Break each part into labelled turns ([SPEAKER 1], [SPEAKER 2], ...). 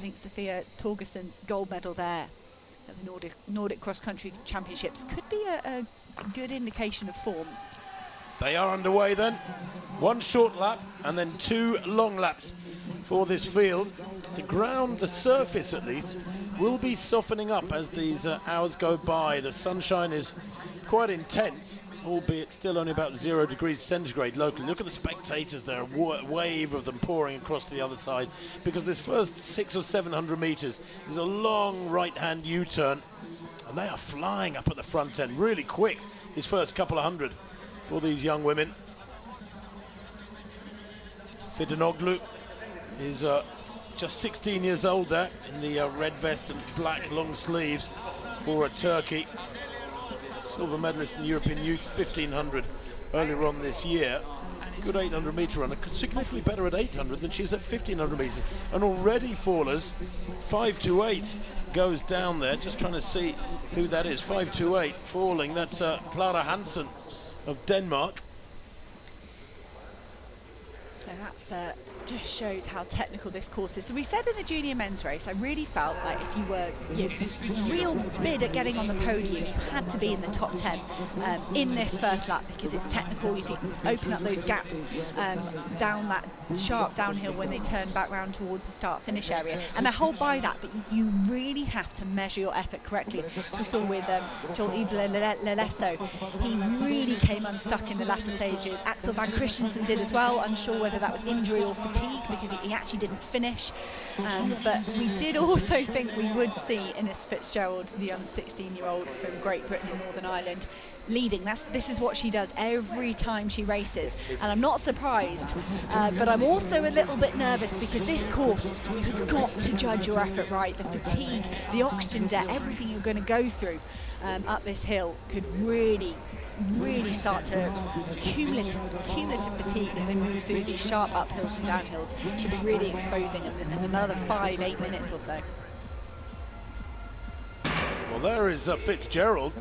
[SPEAKER 1] think Sofia Torgersen's gold medal there at the Nordic Cross Country Championships could be a good indication of form.
[SPEAKER 2] They are underway then. One short lap and then 2 long laps for this field. The ground, the surface at least, will be softening up as these hours go by. The sunshine is quite intense, albeit still only about 0 degrees centigrade locally. Look at the spectators there, a wave of them pouring across to the other side, because this first 600 or 700 meters is a long right-hand U-turn, and they are flying up at the front end really quick, these first couple of hundred for these young women. Fidanoglu is just 16 years old there in the red vest and black long sleeves for Turkey. Silver medalist in the European Youth 1500 earlier on this year. Good 800 meter runner, significantly better at 800 than she's at 1500 meters. And already fallers, 528 goes down there, just trying to see who that is. 528 falling, that's Clara Hansen of Denmark.
[SPEAKER 1] So that's just shows how technical this course is. So we said in the junior men's race, I really felt like if you were real bid at getting on the podium, you had to be in the top 10 in this first lap, because it's technical. If you open up those gaps down that sharp downhill when they turn back round towards the start-finish area, and they hold by that, but you really have to measure your effort correctly. So we saw with Joel Ibler-Lelesso, he really came unstuck in the latter stages. Axel Van Christensen did as well, unsure whether that was injury or fatigue, because he actually didn't finish. But we did also think we would see Ines Fitzgerald, the young 16-year-old from Great Britain and Northern Ireland, leading. This is what she does every time she races, and I'm not surprised, but I'm also a little bit nervous, because this course, you've got to judge your effort right. The fatigue, the oxygen debt, everything you're going to go through up this hill could really start to cumulative fatigue as they move through these sharp uphills and downhills. Should be really exposing in another 5-8 minutes or so.
[SPEAKER 2] Well, there is Fitzgerald.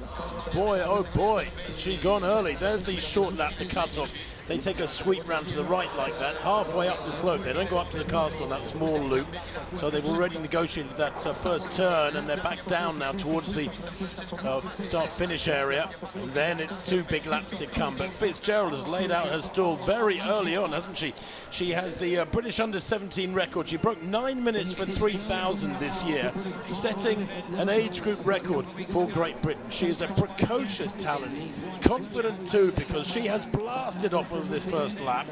[SPEAKER 2] Boy, oh boy, has she gone early. There's the short lap, the cut-off. They take a sweep round to the right like that, halfway up the slope. They don't go up to the castle on that small loop, so they've already negotiated that first turn, and they're back down now towards the start-finish area, and then it's 2 big laps to come. But Fitzgerald has laid out her stall very early on, hasn't she? She has the British under-17 record. She broke 9 minutes for 3,000 this year, setting an age group record for Great Britain. She is a precocious talent, confident too, because she has blasted off of this first lap,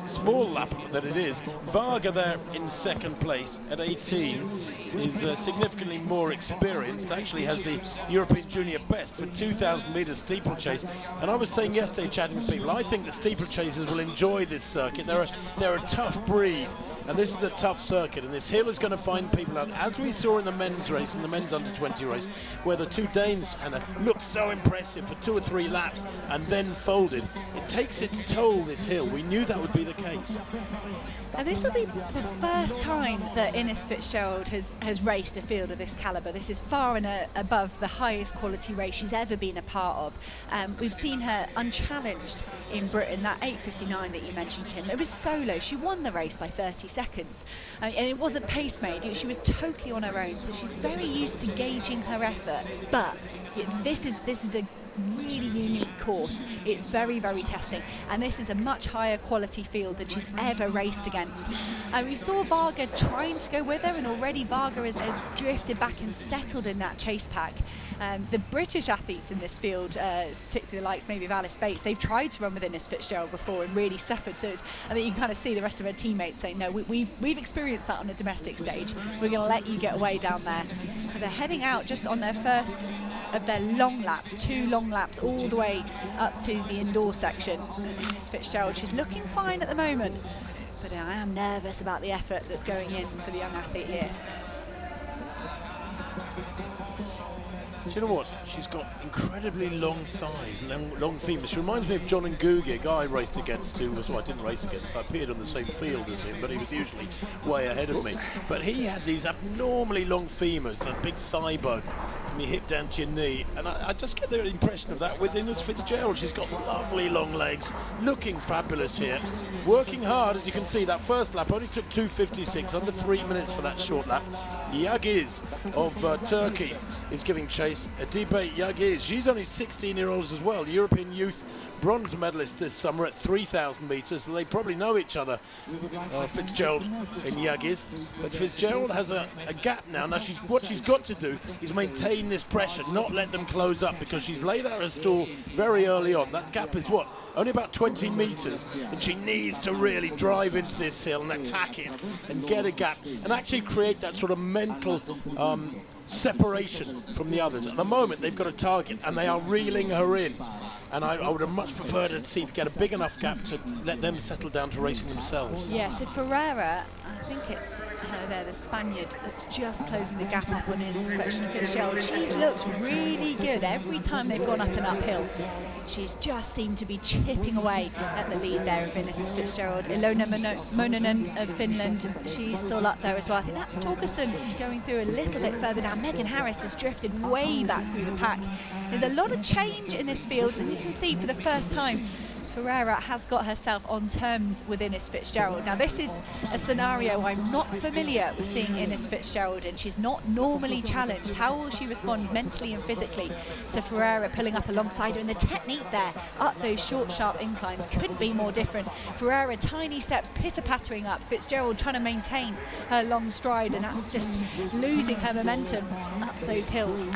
[SPEAKER 2] small lap that it is. Varga there in second place at 18 is significantly more experienced, actually has the European junior best for 2,000 metres steeplechase. And I was saying yesterday, chatting to people, I think the steeplechasers will enjoy this circuit. They're a tough breed, and this is a tough circuit, and this hill is going to find people out, as we saw in the men's race, in the men's under-20 race, where the 2 Danes, Hannah, looked so impressive for 2 or 3 laps and then folded. It takes its toll, this hill. We knew that would be the case.
[SPEAKER 1] And this will be the first time that Ines Fitzgerald has raced a field of this calibre. This is far and above the highest quality race she's ever been a part of. We've seen her unchallenged in Britain. That 8:59 that you mentioned, Tim, it was solo. She won the race by 30 seconds. And it wasn't pace-made. She was totally on her own, so she's very used to gauging her effort. But this is a really unique course. It's very, very testing, and this is a much higher quality field than she's ever raced against. And we saw Varga trying to go with her, and already Varga has drifted back and settled in that chase pack. The British athletes in this field, particularly the likes maybe of Alice Bates, they've tried to run with Ines Fitzgerald before and really suffered. So I think you can kind of see the rest of her teammates saying, no, we've experienced that on a domestic stage. We're going to let you get away down there. But they're heading out just on their first of their long laps, 2 long laps all the way up to the indoor section. Ines Fitzgerald, she's looking fine at the moment, but I am nervous about the effort that's going in for the young athlete here.
[SPEAKER 2] Do you know what? She's got incredibly long thighs, long femurs. She reminds me of John Ngugi, a guy I raced against, I didn't race against. I appeared on the same field as him, but he was usually way ahead of me. But he had these abnormally long femurs, that big thigh bone. from your hip down to your knee. And I just get the impression of that with Ines Fitzgerald. She's got lovely long legs, looking fabulous here, working hard. As you can see, that first lap only took 2:56, under 3 minutes for that short lap. Yagiz of Turkey is giving chase. Adibe Yagiz, she's only 16-year-olds as well, European youth bronze medalist this summer at 3,000 metres, so they probably know each other, Fitzgerald and Yagiz. But Fitzgerald has a gap now. Now what she's got to do is maintain this pressure, not let them close up, because she's laid out her stall very early on. That gap is what? Only about 20 metres, and she needs to really drive into this hill and attack it and get a gap and actually create that sort of mental separation from the others. At the moment, they've got a target and they are reeling her in. And I would have much preferred to get a big enough gap to let them settle down to racing themselves.
[SPEAKER 1] Yeah, so Ferreira, I think it's her there, the Spaniard, that's just closing the gap up on Ines Fitzgerald. She's looked really good every time they've gone up and uphill. She's just seemed to be chipping away at the lead there of Ines Fitzgerald. Ilona Mononen of Finland, she's still up there as well. I think that's Torgerson going through a little bit further down. Megan Harris has drifted way back through the pack. There's a lot of change in this field, and you can see for the first time Ferreira has got herself on terms with Ines Fitzgerald. Now this is a scenario I'm not familiar with seeing Ines Fitzgerald in. She's not normally challenged. How will she respond mentally and physically to Ferreira pulling up alongside her? And the technique there, up those short, sharp inclines, couldn't be more different. Ferreira, tiny steps, pitter-pattering up. Fitzgerald trying to maintain her long stride, and that's just losing her momentum up those hills.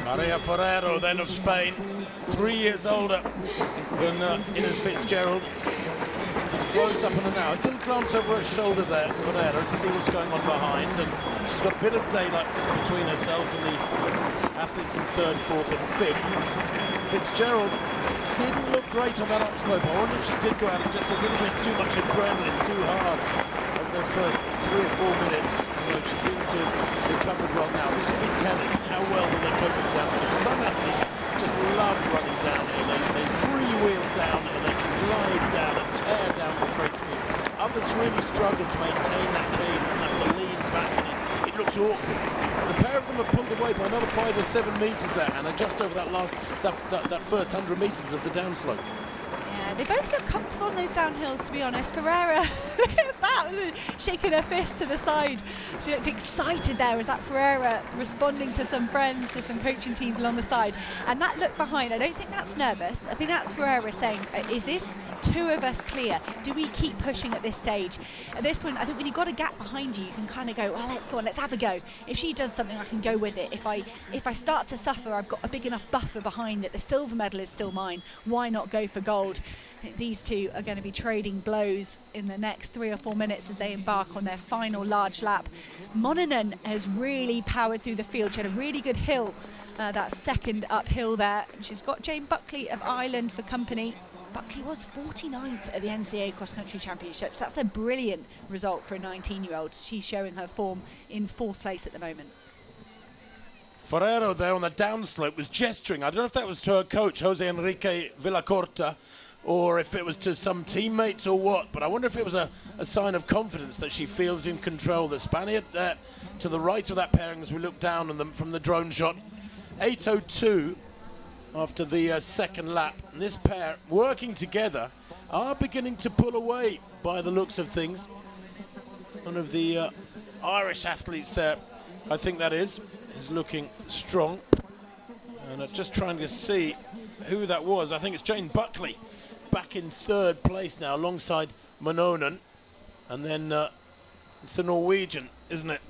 [SPEAKER 2] Maria Ferrero, then of Spain, 3 years older than Ines Fitzgerald. She's closed up on her now. She's going to glance over her shoulder there, Ferrero, to see what's going on behind. And she's got a bit of daylight between herself and the athletes in third, fourth and fifth. Fitzgerald didn't look great on that upslope. I wonder if she did go out just a little bit too much adrenaline, too hard over those first 3 or 4 minutes. Although she seems to have recovered well now. This will be telling how well will they cope with the downslope. Some athletes just love running downhill. They freewheel downhill. They can glide down and tear down with great speed. Others really struggle to maintain that cadence, have to lean back, and it looks awkward. The pair of them are pulled away by another 5 or 7 metres there, Hannah, just over that first 100 metres of the downslope.
[SPEAKER 1] Yeah, they both look comfortable on those downhills, to be honest. Ferreira, look at that, shaking her fist to the side. She looked excited there. Was that Ferreira responding to some friends, to some coaching teams along the side? And that look behind, I don't think that's nervous. I think that's Ferreira saying, is this 2 of us clear? Do we keep pushing at this stage? At this point, I think when you've got a gap behind you, you can kind of go, well, let's go on, let's have a go. If she does something, I can go with it. If I start to suffer, I've got a big enough buffer behind that the silver medal is still mine. Why not go for gold? These two are going to be trading blows in the next 3 or 4 minutes as they embark on their final large lap. Mononen has really powered through the field. She had a really good hill, that second uphill there. She's got Jane Buckley of Ireland for company. Buckley was 49th at the NCAA Cross Country Championships. That's a brilliant result for a 19-year-old. She's showing her form in 4th place at the moment.
[SPEAKER 2] Ferrero there on the downslope was gesturing. I don't know if that was to her coach, Jose Enrique Villacorta, or if it was to some teammates or what, but I wonder if it was a sign of confidence that she feels in control. The Spaniard there to the right of that pairing as we look down on them from the drone shot. 8:02 after the second lap. And this pair, working together, are beginning to pull away by the looks of things. One of the Irish athletes there, I think that is looking strong. And I'm just trying to see who that was. I think it's Jane Buckley, back in 3rd place now alongside Mononen. And then it's the Norwegian, isn't it?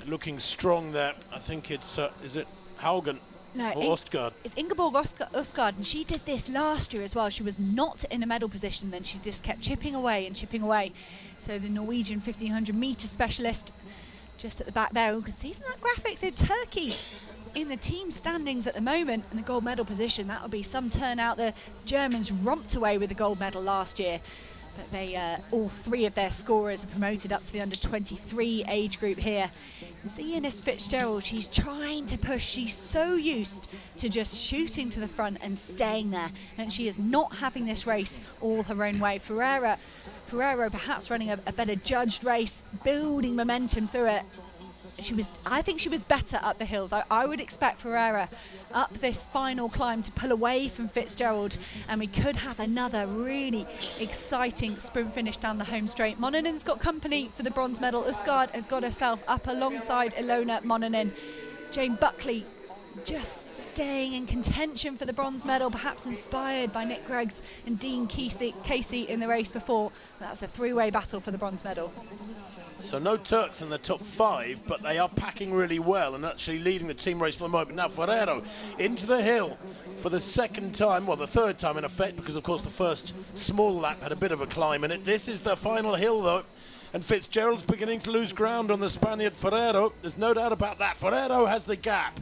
[SPEAKER 2] Looking strong there. I think it's, is it Haugen?
[SPEAKER 1] No,
[SPEAKER 2] Ostgaard.
[SPEAKER 1] It's Ingeborg Ostgaard, and she did this last year as well. She was not in a medal position, then she just kept chipping away and chipping away. So the Norwegian 1500 metre specialist just at the back there. You can see from that graphic, so Turkey in the team standings at the moment in the gold medal position. That would be some turnout. The Germans romped away with the gold medal last year, but they all 3 of their scorers are promoted up to the under 23 age group here. You see Ines Fitzgerald, she's trying to push. She's so used to just shooting to the front and staying there, and she is not having this race all her own way. Ferrero perhaps running a better judged race, building momentum through it. I think she was better up the hills. I would expect Ferreira up this final climb to pull away from Fitzgerald, and we could have another really exciting sprint finish down the home straight. Mononen's got company for the bronze medal. Usgaard has got herself up alongside Ilona Mononen. Jane Buckley just staying in contention for the bronze medal, perhaps inspired by Nick Greggs and Dean Casey in the race before. That's a three-way battle for the bronze medal.
[SPEAKER 2] So no Turks in the top 5, but they are packing really well and actually leading the team race at the moment. Now Ferrero into the hill for the second time, well the third time in effect, because of course the first small lap had a bit of a climb in it. This is the final hill though, and Fitzgerald's beginning to lose ground on the Spaniard Ferrero. There's no doubt about that. Ferrero has the gap.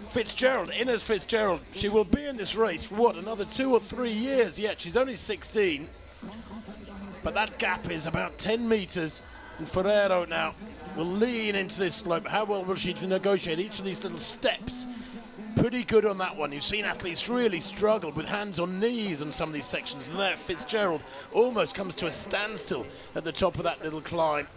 [SPEAKER 2] Fitzgerald, Inez Fitzgerald, she will be in this race for what, another 2 or 3 years yet. She's only 16, but that gap is about 10 metres. And Ferrero now will lean into this slope. How well will she negotiate each of these little steps? Pretty good on that one. You've seen athletes really struggle with hands on knees on some of these sections. And there, Fitzgerald almost comes to a standstill at the top of that little climb.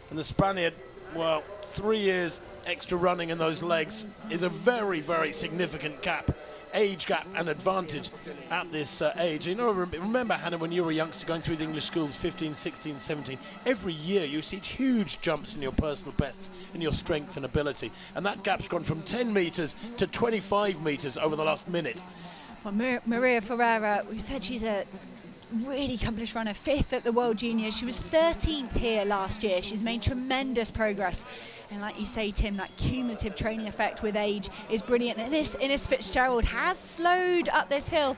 [SPEAKER 2] And the Spaniard, well, 3 years extra running in those legs is a very, very significant gap. Age gap and advantage at this age. You know, remember, Hannah, when you were a youngster going through the English schools, 15, 16, 17, every year you see huge jumps in your personal bests, in your strength and ability. And that gap's gone from 10 metres to 25 metres over the last minute.
[SPEAKER 1] Well, Maria Ferreira, we said she's a really accomplished runner, 5th at the World Juniors. She was 13th here last year. She's made tremendous progress. And like you say, Tim, that cumulative training effect with age is brilliant. And Inez Fitzgerald has slowed up this hill.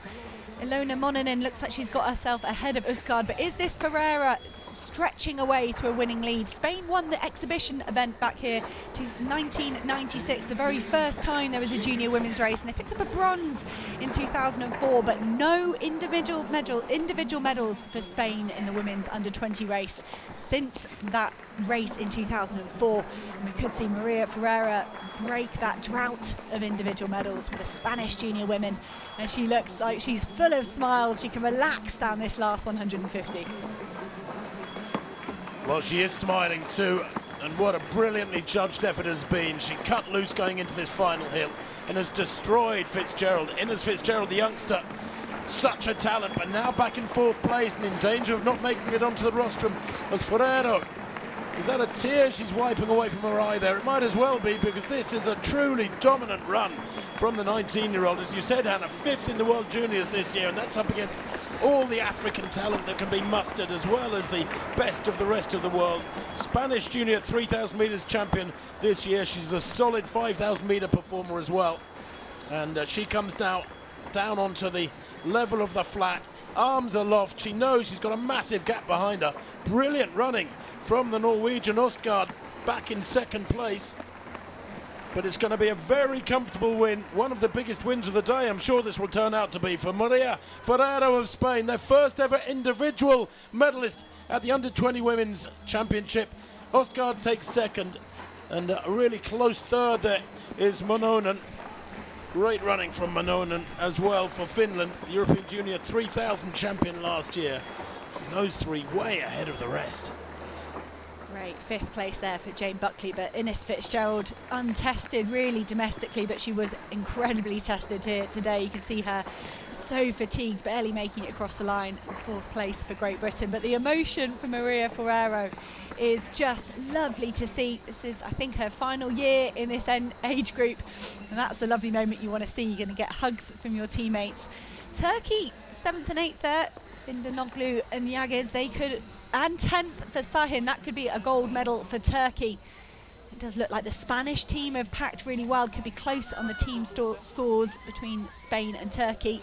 [SPEAKER 1] Ilona Mononen looks like she's got herself ahead of Usgaard, but is this Ferreira stretching away to a winning lead? Spain won the exhibition event back here to 1996, the very first time there was a junior women's race, and they picked up a bronze in 2004, but no individual medals for Spain in the women's under-20 race since that race in 2004. And we could see Maria Ferreira break that drought of individual medals for the Spanish junior women, and she looks like she's full of smiles. She can relax down this last 150.
[SPEAKER 2] Well, she is smiling too, and what a brilliantly judged effort has been. She cut loose going into this final hill and has destroyed Fitzgerald. Inez Fitzgerald, the youngster, such a talent, but now back in 4th place and in danger of not making it onto the rostrum as Ferrero. Is that a tear she's wiping away from her eye there? It might as well be, because this is a truly dominant run from the 19-year-old. As you said, Hannah, 5th in the World Juniors this year, and that's up against all the African talent that can be mustered, as well as the best of the rest of the world. Spanish junior 3,000 metres champion this year. She's a solid 5,000 metre performer as well. And she comes now down onto the level of the flat, arms aloft. She knows she's got a massive gap behind her. Brilliant running from the Norwegian. Usgaard back in 2nd place. But it's going to be a very comfortable win, one of the biggest wins of the day. I'm sure this will turn out to be for Maria Ferrero of Spain, their first ever individual medalist at the Under-20 Women's Championship. Usgaard takes 2nd, and a really close 3rd there is Mononen. Great running from Mononen as well for Finland, the European Junior 3000 champion last year. And those 3 way ahead of the rest.
[SPEAKER 1] Great 5th place there for Jane Buckley, but Inez Fitzgerald untested really domestically, but she was incredibly tested here today. You can see her so fatigued, barely making it across the line. 4th place for Great Britain, but the emotion for Maria Ferrero is just lovely to see. This is, I think, her final year in this age group, and that's the lovely moment you want to see. You're going to get hugs from your teammates. Turkey 7th and 8th there, Findanoglu and Yagiz, they could, and 10th for Sahin, that could be a gold medal for Turkey. It does look like the Spanish team have packed really well. Could be close on the team scores between Spain and Turkey.